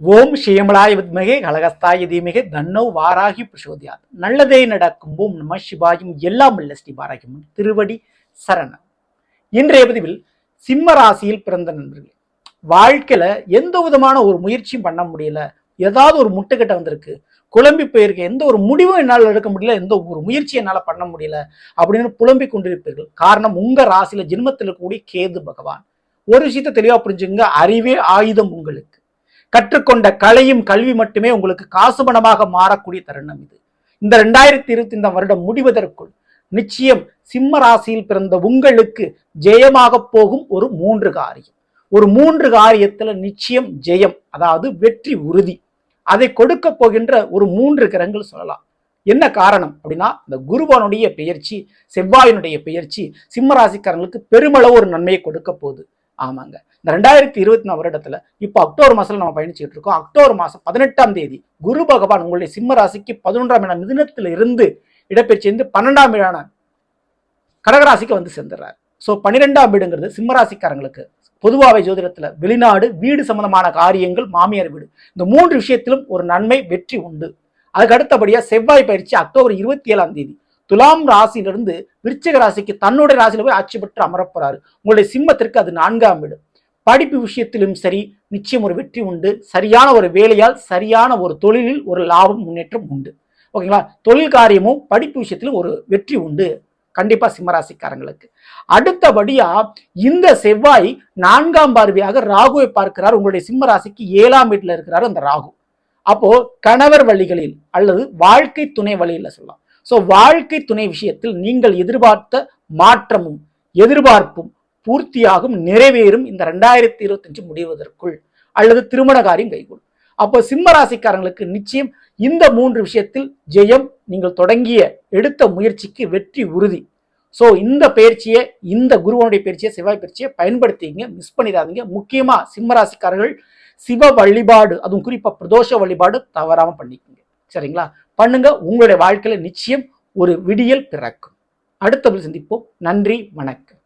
ஓம் ஸ்ரீமலாய வித்மகே கலகஸ்தாய தீமகே தன்னோ வாராகி பிரசோதியாத். நல்லதே நடக்கும். ஓம் நம சிவாயும். எல்லாம் இல்ல ஸ்ரீ வாராகியும் திருவடி சரணம். இன்றைய பதிவில் சிம்ம ராசியில் பிறந்த நண்பர்கள், வாழ்க்கையில எந்த விதமான ஒரு முயற்சியும் பண்ண முடியல, ஏதாவது ஒரு முட்டுக்கட்டை வந்திருக்கு, குழம்பி போயிருக்கு, எந்த ஒரு முடிவும் என்னால் எடுக்க முடியல, எந்த ஒரு முயற்சியும் என்னால் பண்ண முடியல அப்படின்னு புலம்பிக் கொண்டிருப்பீர்கள். காரணம், உங்க ராசியில ஜென்மத்தில் இருக்கக்கூடிய கேது பகவான். ஒரு விஷயத்தை தெளிவா புரிஞ்சுங்க, அறிவே ஆயுதம். உங்களுக்கு கற்றுக்கொண்ட கலையும் கல்வி மட்டுமே உங்களுக்கு காசு பணமாக மாறக்கூடிய தருணம் இது. இந்த 2025 வருடம் முடிவதற்குள் நிச்சயம் சிம்ம ராசியில் பிறந்த உங்களுக்கு ஜெயமாக போகும் ஒரு 3 காரியம். ஒரு 3 காரியத்துல நிச்சயம் ஜெயம், அதாவது வெற்றி உறுதி. அதை கொடுக்க போகின்ற ஒரு 3 கிரகங்கள் சொல்லலாம். என்ன காரணம் அப்படின்னா, இந்த குருவனுடைய பெயர்ச்சி, செவ்வாயினுடைய பெயர்ச்சி சிம்ம ராசிக்காரங்களுக்கு பெருமளவு ஒரு நன்மையை கொடுக்க போகுது. ஆமாங்க, இந்த 2024 வருடத்துல இப்போ அக்டோபர் மாசத்துல நம்ம பயணிச்சுட்டு இருக்கோம். அக்டோபர் மாசம் 18ஆம் தேதி குரு பகவான் உங்களுடைய சிம்ம ராசிக்கு 11ஆம் இடம் மிதுனத்துல இருந்து இடப்பெயர்ச்சி 12ஆம் இடான கடகராசிக்கு வந்து சேர்ந்துடுறாரு. ஸோ 12ஆம் வீடுங்கிறது சிம்ம ராசிக்காரங்களுக்கு பொதுவாக ஜோதிடத்துல வெளிநாடு, வீடு சம்பந்தமான காரியங்கள், மாமியார் வீடு, இந்த 3 விஷயத்திலும் ஒரு நன்மை வெற்றி உண்டு. அதுக்கு அடுத்தபடியா செவ்வாய் பயிற்சி அக்டோபர் 27ஆம் தேதி துலாம் ராசியிலிருந்து விருச்சிக ராசிக்கு தன்னுடைய ராசியில போய் ஆட்சி பெற்று அமரப்போறாரு. உங்களுடைய சிம்மத்திற்கு அது 4ஆம் வீடு. படிப்பு விஷயத்திலும் சரி, நிச்சயம் ஒரு வெற்றி உண்டு. சரியான ஒரு வேலையால் சரியான ஒரு தொழிலில் ஒரு லாபம், முன்னேற்றம் உண்டு. ஓகேங்களா, தொழில் காரியமும் படிப்பு விஷயத்திலும் ஒரு வெற்றி உண்டு கண்டிப்பா சிம்மராசிக்காரங்களுக்கு. அடுத்தபடியா இந்த செவ்வாய் 4ஆம் பார்வையாக ராகுவை பார்க்கிறார். உங்களுடைய சிம்ம ராசிக்கு 7ஆம் வீட்டுல இருக்கிறார் அந்த ராகு. அப்போ கணவர் வழிகளில் அல்லது வாழ்க்கை துணை வழியில் சொல்லலாம். ஸோ வாழ்க்கை துணை விஷயத்தில் நீங்கள் எதிர்பார்த்த மாற்றமும் எதிர்பார்ப்பும் பூர்த்தியாகும், நிறைவேறும் இந்த 2025 முடிவதற்குள், அல்லது திருமண காரியம் கைகூடும். அப்போ சிம்ம ராசிக்காரங்களுக்கு நிச்சயம் இந்த 3 விஷயத்தில் ஜெயம். நீங்கள் தொடங்கிய எடுத்த முயற்சிக்கு வெற்றி உறுதி. ஸோ இந்த பயிற்சியை, இந்த குருவனுடைய பயிற்சியை, செவ்வாய் பயிற்சியை பயன்படுத்திங்க, மிஸ் பண்ணிடாதீங்க. முக்கியமா சிம்ம ராசிக்காரர்கள் சிவ வழிபாடு, அதுவும் குறிப்பா பிரதோஷ வழிபாடு தவறாம பண்ணிக்கோங்க. சரிங்களா, பண்ணுங்க. உங்களுடைய வாழ்க்கையில நிச்சயம் ஒரு விடியல் பிறக்கும். அடுத்த சந்திப்போம். நன்றி, வணக்கம்.